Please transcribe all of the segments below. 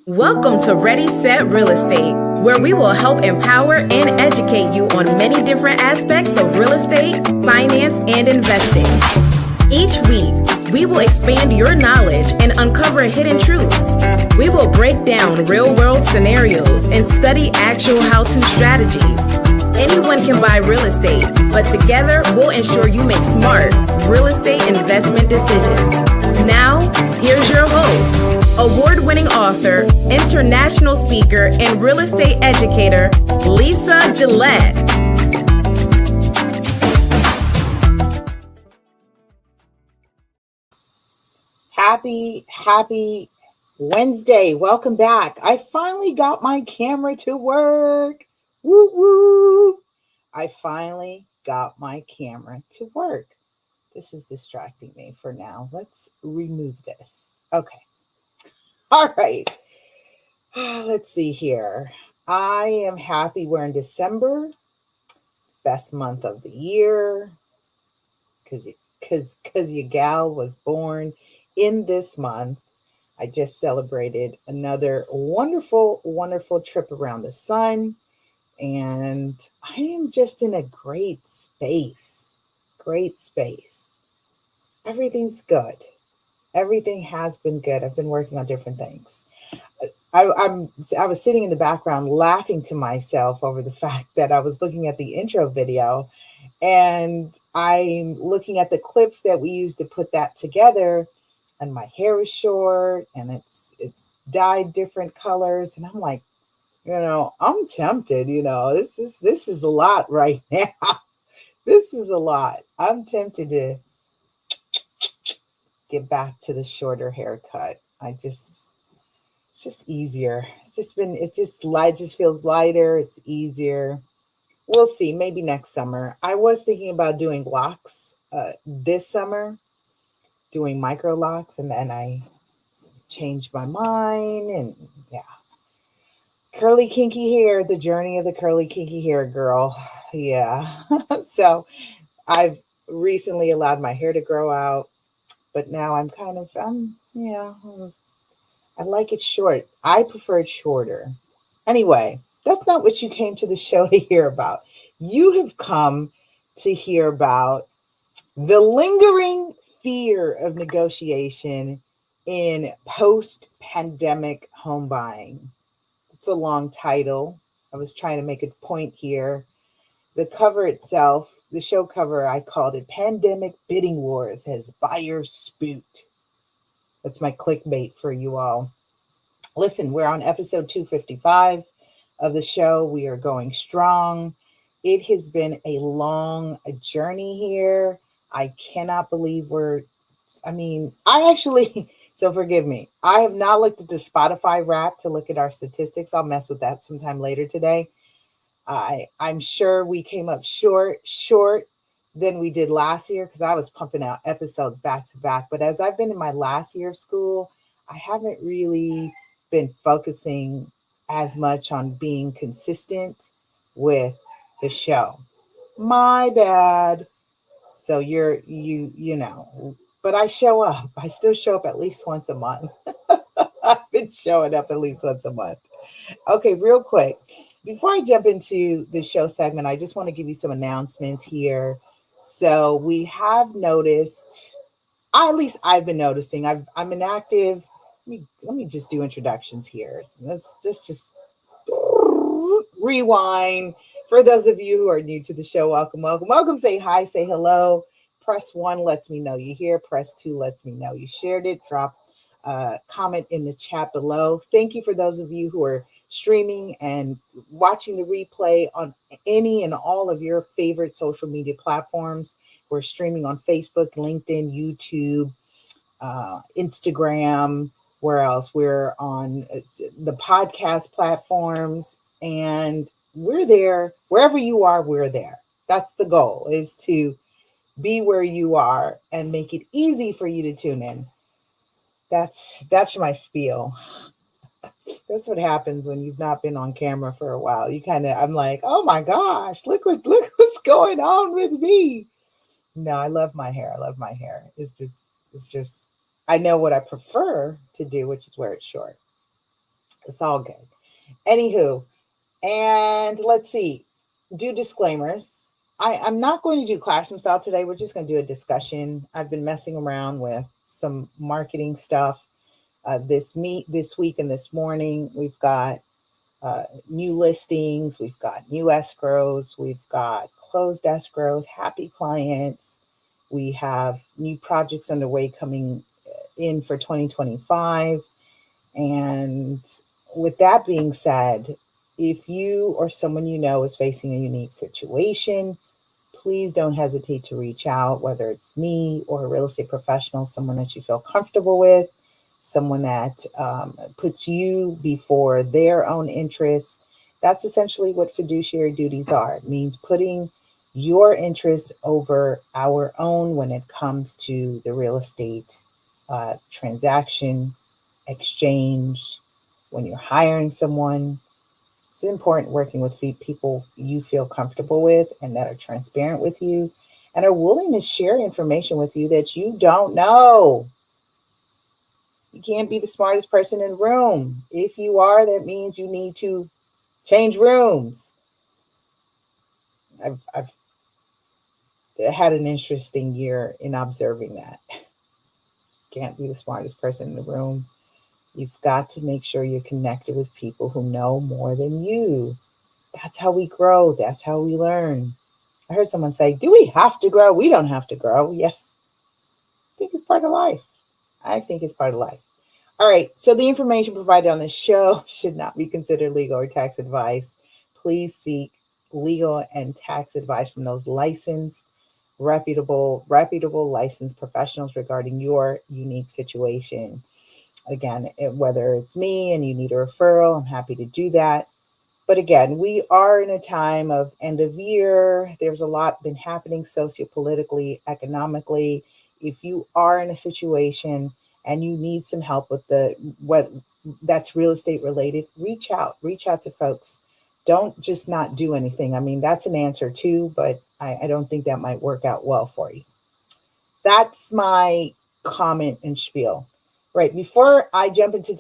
Welcome to Ready, Set, Real Estate, where we will help empower and educate you on many different aspects of real estate, finance, and investing. Each week, we will expand your knowledge and uncover hidden truths. We will break down real-world scenarios and study actual how-to strategies. Anyone can buy real estate, but together we'll ensure you make smart real estate investment decisions. Now, here's your host, award-winning author, international speaker, and real estate educator, Lisa Gillett. Happy Wednesday. Welcome back. I finally got my camera to work. Woo woo. I finally got my camera to work. This is distracting me for now. Let's remove this. Okay. All right. Let's see here. I am happy we're in December. Best month of the year. Because your gal was born in this month. I just celebrated another wonderful trip around the sun. And I am just in a great space. Everything's good. Everything has been good. I've been working on different things. I was sitting in the background laughing to myself over the fact that I was looking at the intro video and I'm looking at the clips that we used to put that together, and my hair is short and it's dyed different colors, and I'm like, I'm tempted, this is a lot right now. This is a lot. I'm tempted to get back to the shorter haircut. It's just easier. It just feels lighter. It's easier. We'll see. Maybe next summer. I was thinking about doing locks this summer, doing micro locks, and then I changed my mind. And yeah, curly kinky hair. The journey of the curly kinky hair, girl. Yeah. So I've recently allowed my hair to grow out, but now I'm kind of I like it short. I prefer it shorter. Anyway, that's not what you came to the show to hear about. You have come to hear about the lingering fear of negotiation in post-pandemic home buying. It's a long title. I was trying to make a point here. The cover itself, the show cover, I called it Pandemic Bidding Wars as Buyers Spooked. That's my clickbait for you all. Listen, we're on episode 255 of the show. We are going strong. It has been a long journey here. I cannot believe so forgive me. I have not looked at the Spotify Wrap to look at our statistics. I'll mess with that sometime later today. I'm sure we came up short than we did last year because I was pumping out episodes back to back. But as I've been in my last year of school, I haven't really been focusing as much on being consistent with the show. My bad. So but I show up. I still show up at least once a month. I've been showing up at least once a month. Okay, real quick. Before I jump into the show segment, I just want to give you some announcements here. So we have noticed, at least I've been noticing, I'm an active. Let me just do introductions here. Let's just rewind. For those of you who are new to the show, welcome. Say hi, say hello. Press 1 lets me know you're here. Press 2 lets me know you shared it. Drop a comment in the chat below. Thank you for those of you who are streaming and watching the replay on any and all of your favorite social media platforms. We're streaming on Facebook, LinkedIn, YouTube, Instagram. Where else? We're on the podcast platforms, and we're there. Wherever you are, we're there. That's the goal, is to be where you are and make it easy for you to tune in. That's my spiel. That's what happens when you've not been on camera for a while. I'm like, oh my gosh, look what's going on with me. No, I love my hair. It's just, I know what I prefer to do, which is wear it short. It's all good. Anywho, and let's see, do disclaimers. I'm not going to do classroom style today. We're just going to do a discussion. I've been messing around with some marketing stuff this week and this morning. We've got new listings, we've got new escrows, we've got closed escrows, happy clients. We have new projects underway coming in for 2025. And with that being said, if you or someone you know is facing a unique situation, please don't hesitate to reach out, whether it's me or a real estate professional, someone that you feel comfortable with, someone that puts you before their own interests. That's essentially what fiduciary duties are. It means putting your interests over our own when it comes to the real estate transaction, exchange, when you're hiring someone. It's important working with people you feel comfortable with and that are transparent with you and are willing to share information with you that you don't know. You can't be the smartest person in the room. If you are, that means you need to change rooms. I've had an interesting year in observing that. Can't be the smartest person in the room. You've got to make sure you're connected with people who know more than you. That's how we grow. That's how we learn. I heard someone say, do we have to grow? We don't have to grow. Yes. I think it's part of life. I think it's part of life. All right. So the information provided on this show should not be considered legal or tax advice. Please seek legal and tax advice from those licensed, reputable licensed professionals regarding your unique situation. Again, whether it's me and you need a referral, I'm happy to do that. But again, we are in a time of end of year. There's a lot been happening sociopolitically, economically. If you are in a situation and you need some help with what that's real estate related, reach out to folks. Don't just not do anything. I mean, that's an answer too, but I don't think that might work out well for you. That's my comment and spiel. Right, before I jump into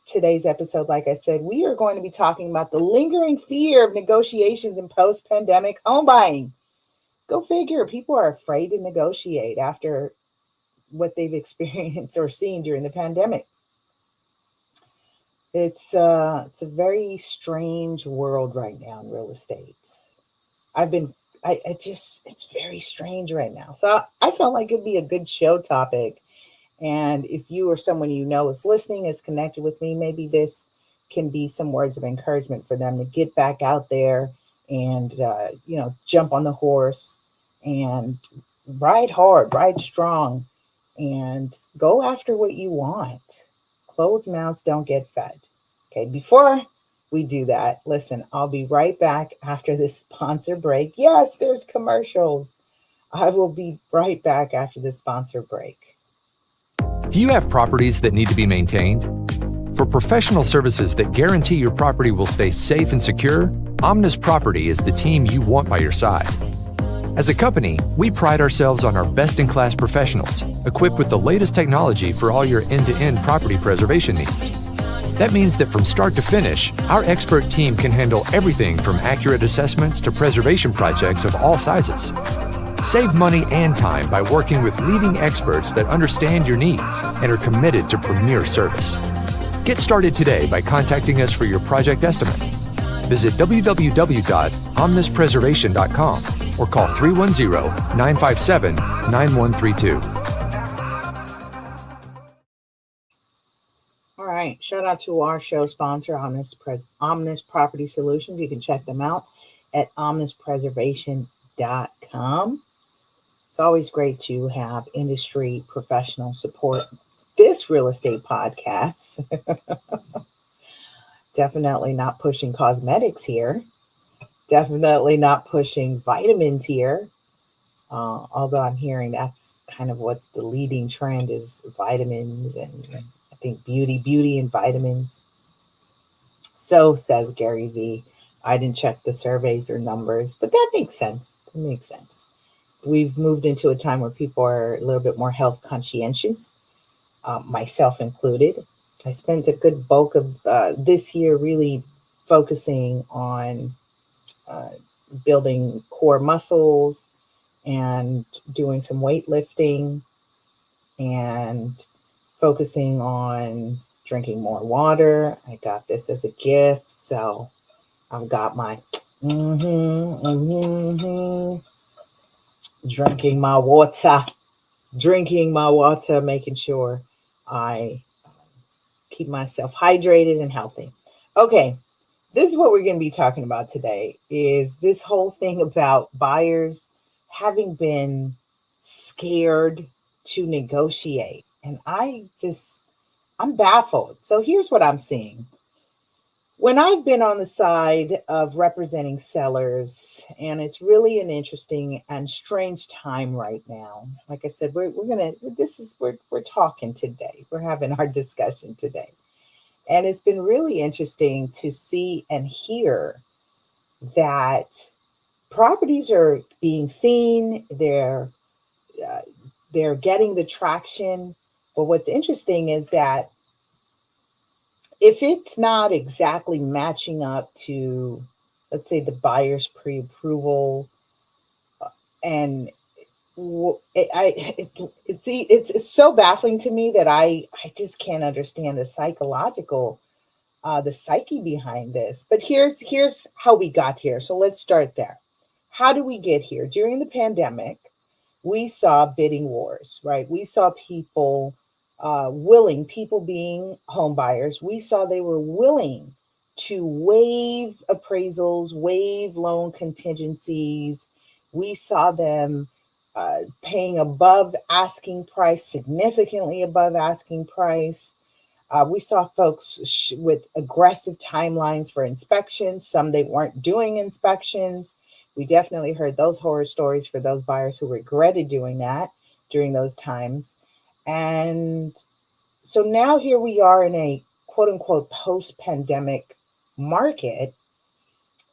today's episode, like I said, we are going to be talking about the lingering fear of negotiations in post-pandemic home buying. Go figure, people are afraid to negotiate after what they've experienced or seen during the pandemic. It's a very strange world right now in real estate. It's very strange right now. So I felt like it'd be a good show topic. And if you or someone you know is listening, is connected with me, maybe this can be some words of encouragement for them to get back out there and, jump on the horse and ride hard, ride strong, and go after what you want. Closed mouths don't get fed. Okay, before we do that, listen, I'll be right back after this sponsor break. Yes, there's commercials. I will be right back after the sponsor break. Do you have properties that need to be maintained? For professional services that guarantee your property will stay safe and secure, Omnis Property is the team you want by your side. As a company, we pride ourselves on our best-in-class professionals, equipped with the latest technology for all your end-to-end property preservation needs. That means that from start to finish, our expert team can handle everything from accurate assessments to preservation projects of all sizes. Save money and time by working with leading experts that understand your needs and are committed to premier service. Get started today by contacting us for your project estimate. Visit www.omnispreservation.com or call 310-957-9132. All right. Shout out to our show sponsor, Omnis Property Solutions. You can check them out at omnispreservation.com. It's always great to have industry professionals support this real estate podcast. Definitely not pushing cosmetics here. Definitely not pushing vitamins here. Although I'm hearing that's kind of what's the leading trend is vitamins and I think beauty and vitamins. So says Gary V. I didn't check the surveys or numbers, but that makes sense. It makes sense. We've moved into a time where people are a little bit more health conscientious, myself included. I spent a good bulk of this year really focusing on uh, building core muscles and doing some weightlifting and focusing on drinking more water. I got this as a gift, so I've got my drinking my water, making sure I keep myself hydrated and healthy. Okay, this is what we're going to be talking about today is this whole thing about buyers having been scared to negotiate. And I'm baffled. So here's what I'm seeing. When I've been on the side of representing sellers, and it's really an interesting and strange time right now. Like I said, we're talking today. We're having our discussion today. And it's been really interesting to see and hear that properties are being seen, uh, they're getting the traction. But what's interesting is that if it's not exactly matching up to, let's say, the buyer's pre-approval, and it's so baffling to me that I just can't understand the psyche behind this. But here's how we got here. So let's start there. How do we get here? During the pandemic, we saw bidding wars, right? We saw people being home buyers. We saw they were willing to waive appraisals, waive loan contingencies. We saw them paying above asking price, significantly above asking price. We saw folks with aggressive timelines for inspections. Some they weren't doing inspections. We definitely heard those horror stories for those buyers who regretted doing that during those times. And so now here we are in a quote unquote post pandemic market.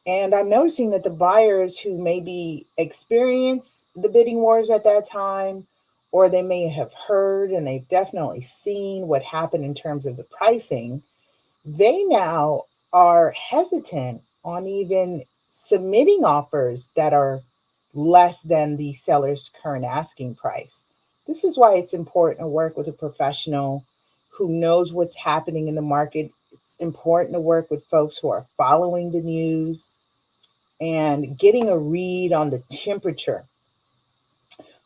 And I'm noticing that the buyers who maybe experienced the bidding wars at that time, or they may have heard and they've definitely seen what happened in terms of the pricing, they now are hesitant on even submitting offers that are less than the seller's current asking price. This is why it's important to work with a professional who knows what's happening in the market. It's important to work with folks who are following the news and getting a read on the temperature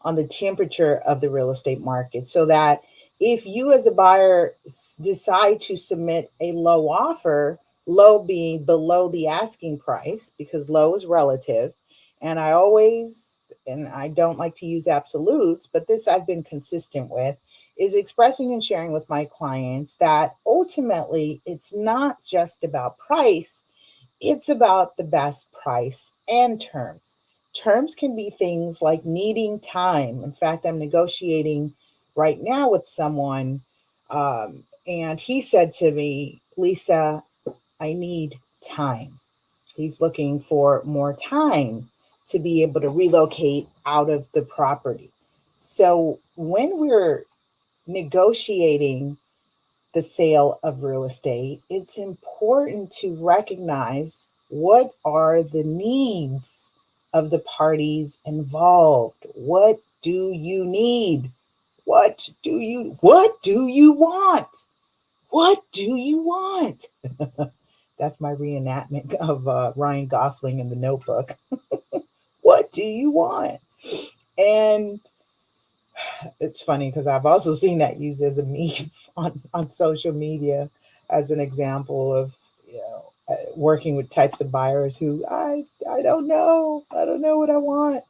of the real estate market, so that if you as a buyer decide to submit a low offer, low being below the asking price, because low is relative, and I don't like to use absolutes, but this I've been consistent with, is expressing and sharing with my clients that ultimately it's not just about price, it's about the best price and terms. Terms can be things like needing time. In fact, I'm negotiating right now with someone, and he said to me, Lisa, I need time. He's looking for more time to be able to relocate out of the property. So when we're negotiating the sale of real estate, it's important to recognize what are the needs of the parties involved. What do you need? What do you want? What do you want? That's my reenactment of Ryan Gosling in The Notebook. What do you want? And it's funny because I've also seen that used as a meme on social media as an example of, working with types of buyers who I don't know. I don't know what I want.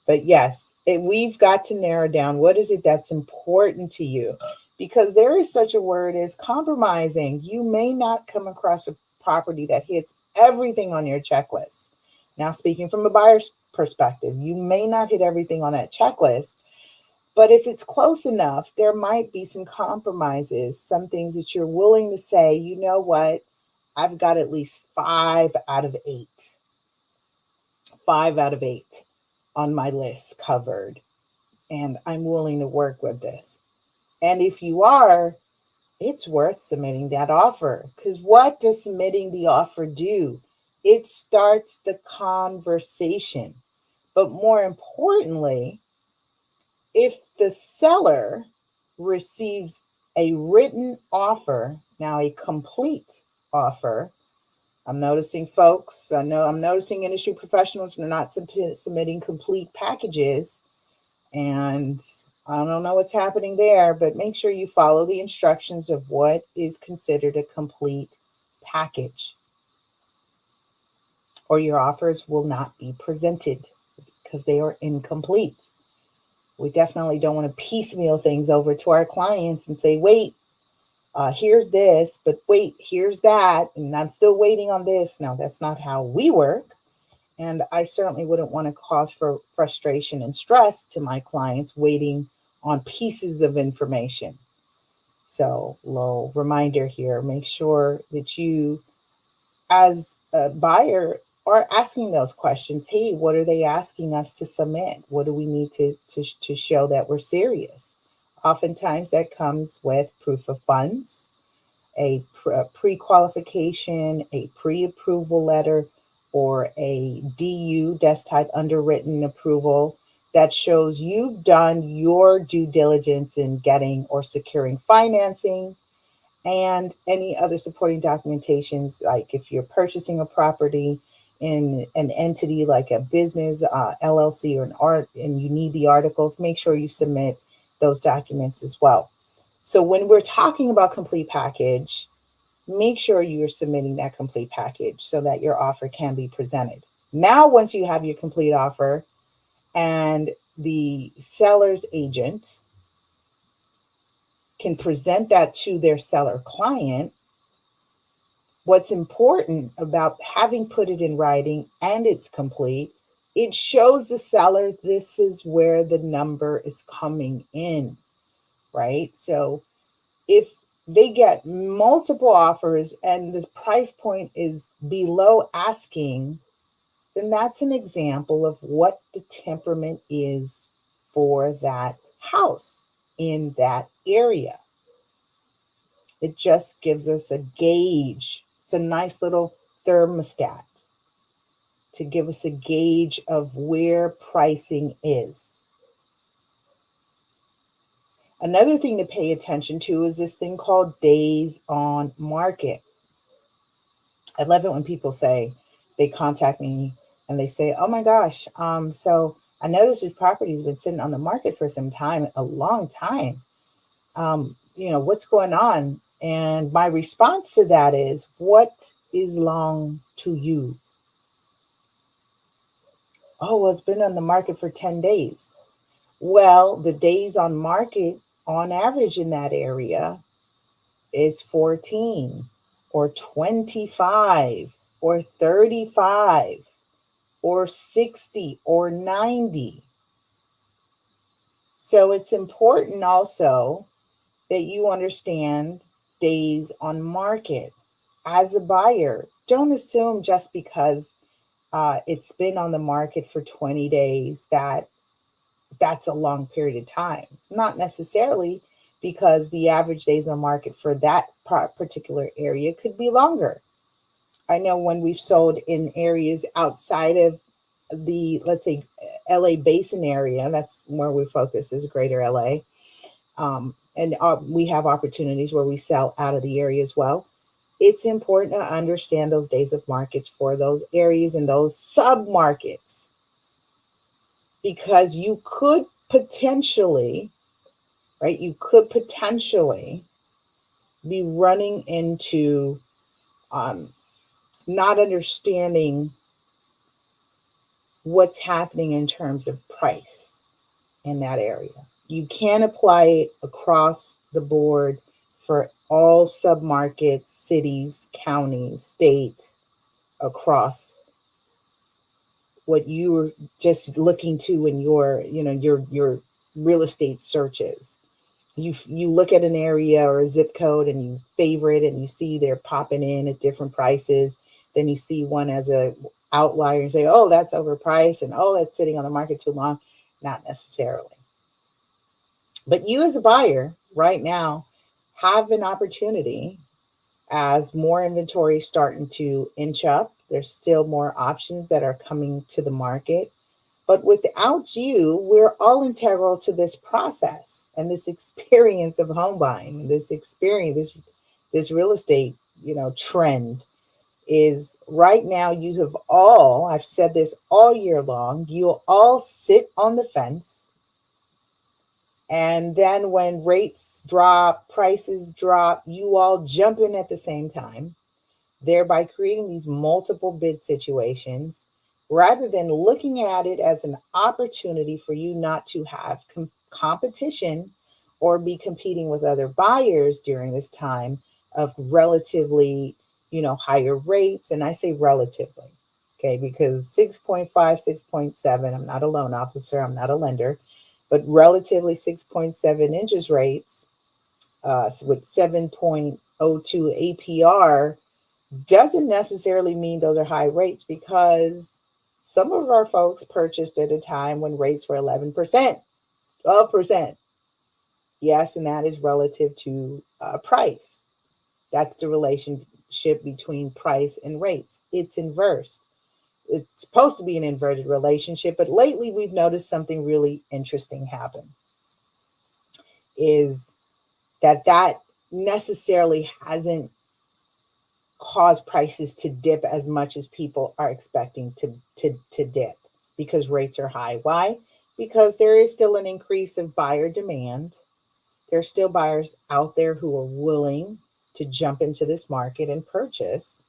But yes, we've got to narrow down what is it that's important to you, because there is such a word as compromising. You may not come across a property that hits everything on your checklist. Now, speaking from a buyer's perspective, you may not hit everything on that checklist, but if it's close enough, there might be some compromises, some things that you're willing to say, you know what, I've got at least 5 out of 8 on my list covered, and I'm willing to work with this. And if you are, it's worth submitting that offer. Because what does submitting the offer do? It starts the conversation. But more importantly, if the seller receives a written offer, now a complete offer, I'm noticing folks, I'm noticing industry professionals are not submitting complete packages, and I don't know what's happening there, but make sure you follow the instructions of what is considered a complete package, or your offers will not be presented because they are incomplete. We definitely don't want to piecemeal things over to our clients and say, wait, here's this, but wait, here's that, and I'm still waiting on this. No, that's not how we work. And I certainly wouldn't want to cause for frustration and stress to my clients waiting on pieces of information. So, little reminder here, make sure that you, as a buyer, are asking those questions. Hey, what are they asking us to submit? What do we need to show that we're serious? Oftentimes that comes with proof of funds, a pre-qualification, a pre-approval letter, or a DU, desk type underwritten approval, that shows you've done your due diligence in getting or securing financing, and any other supporting documentations, like if you're purchasing a property in an entity like a business, LLC, or an art, and you need the articles, make sure you submit those documents as well. So when we're talking about complete package, make sure you're submitting that complete package so that your offer can be presented. Now, once you have your complete offer and the seller's agent can present that to their seller client, what's important about having put it in writing and it's complete, it shows the seller this is where the number is coming in, right? So if they get multiple offers and the price point is below asking, then that's an example of what the temperament is for that house in that area. It just gives us a gauge. It's a nice little thermostat to give us a gauge of where pricing is. Another thing to pay attention to is this thing called days on market. I love it when people say, they contact me and they say, oh my gosh, so I noticed this property has been sitting on the market for some time, a long time. What's going on? And my response to that is, what is long to you? Oh, well, it's been on the market for 10 days. Well, the days on market on average in that area is 14 or 25 or 35 or 60 or 90. So it's important also that you understand days on market. As a buyer, don't assume just because it's been on the market for 20 days that that's a long period of time. Not necessarily, because the average days on market for that particular area could be longer. I know when we've sold in areas outside of the, let's say, LA Basin area, that's where we focus, is greater LA. And we have opportunities where we sell out of the area as well. It's important to understand those days of markets for those areas and those sub-markets, because you could potentially, right, be running into not understanding what's happening in terms of price in that area. You can apply it across the board for all submarkets, cities, counties, states, across what you were just looking to in your real estate searches. You look at an area or a zip code and you favorite and you see they're popping in at different prices. Then you see one as a outlier and say, oh, that's overpriced, and oh, that's sitting on the market too long. Not necessarily. But you as a buyer right now, have an opportunity as more inventory is starting to inch up. There's still more options that are coming to the market. But without you, we're all integral to this process and this experience of home buying, this experience, this real estate, trend is right now. You have all, I've said this all year long, you'll all sit on the fence. And then when rates drop, prices drop, you all jump in at the same time, thereby creating these multiple bid situations, rather than looking at it as an opportunity for you not to have competition or be competing with other buyers during this time of relatively, higher rates. And I say relatively, okay, because 6.5, 6.7, I'm not a loan officer, I'm not a lender, but relatively 6.7 interest rates with 7.02 APR doesn't necessarily mean those are high rates, because some of our folks purchased at a time when rates were 11%, 12%. Yes, and that is relative to price. That's the relationship between price and rates. It's inverse. It's supposed to be an inverted relationship, but lately we've noticed something really interesting happen. Is that necessarily hasn't caused prices to dip as much as people are expecting to dip, because rates are high. Why? Because there is still an increase of buyer demand. There's still buyers out there who are willing to jump into this market and purchase.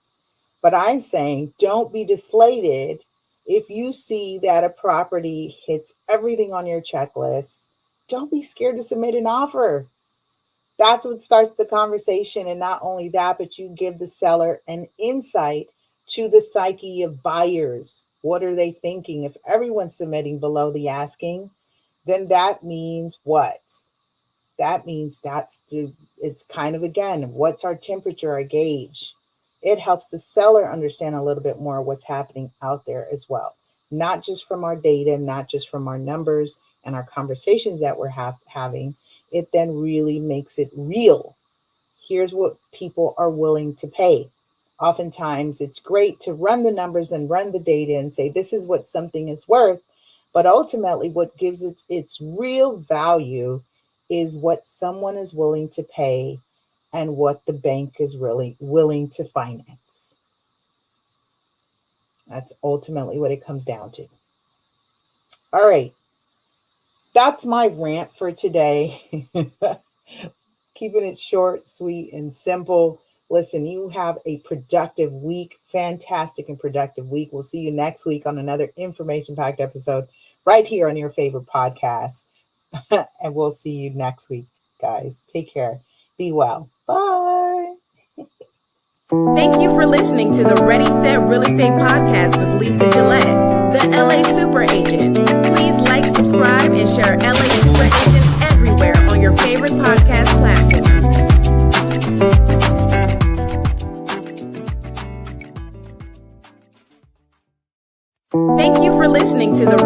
But I'm saying, don't be deflated if you see that a property hits everything on your checklist. Don't be scared to submit an offer. That's what starts the conversation. And not only that, but you give the seller an insight to the psyche of buyers. What are they thinking? If everyone's submitting below the asking, then that means what? That means it's kind of, again, what's our temperature, our gauge? It helps the seller understand a little bit more what's happening out there as well. Not just from our data, not just from our numbers and our conversations that we're having. It then really makes it real. Here's what people are willing to pay. Oftentimes, it's great to run the numbers and run the data and say, this is what something is worth. But ultimately, what gives it its real value is what someone is willing to pay and what the bank is really willing to finance. That's ultimately what it comes down to. All right. That's my rant for today. Keeping it short, sweet, and simple. Listen, you have a productive week, fantastic and productive week. We'll see you next week on another information-packed episode right here on your favorite podcast. And we'll see you next week, guys. Take care. Be well. Bye. Thank you for listening to the Ready, Set Real Estate Podcast with Lisa Gillett, the LA Super Agent. Please like, subscribe, and share LA Super Agent everywhere on your favorite podcast platform.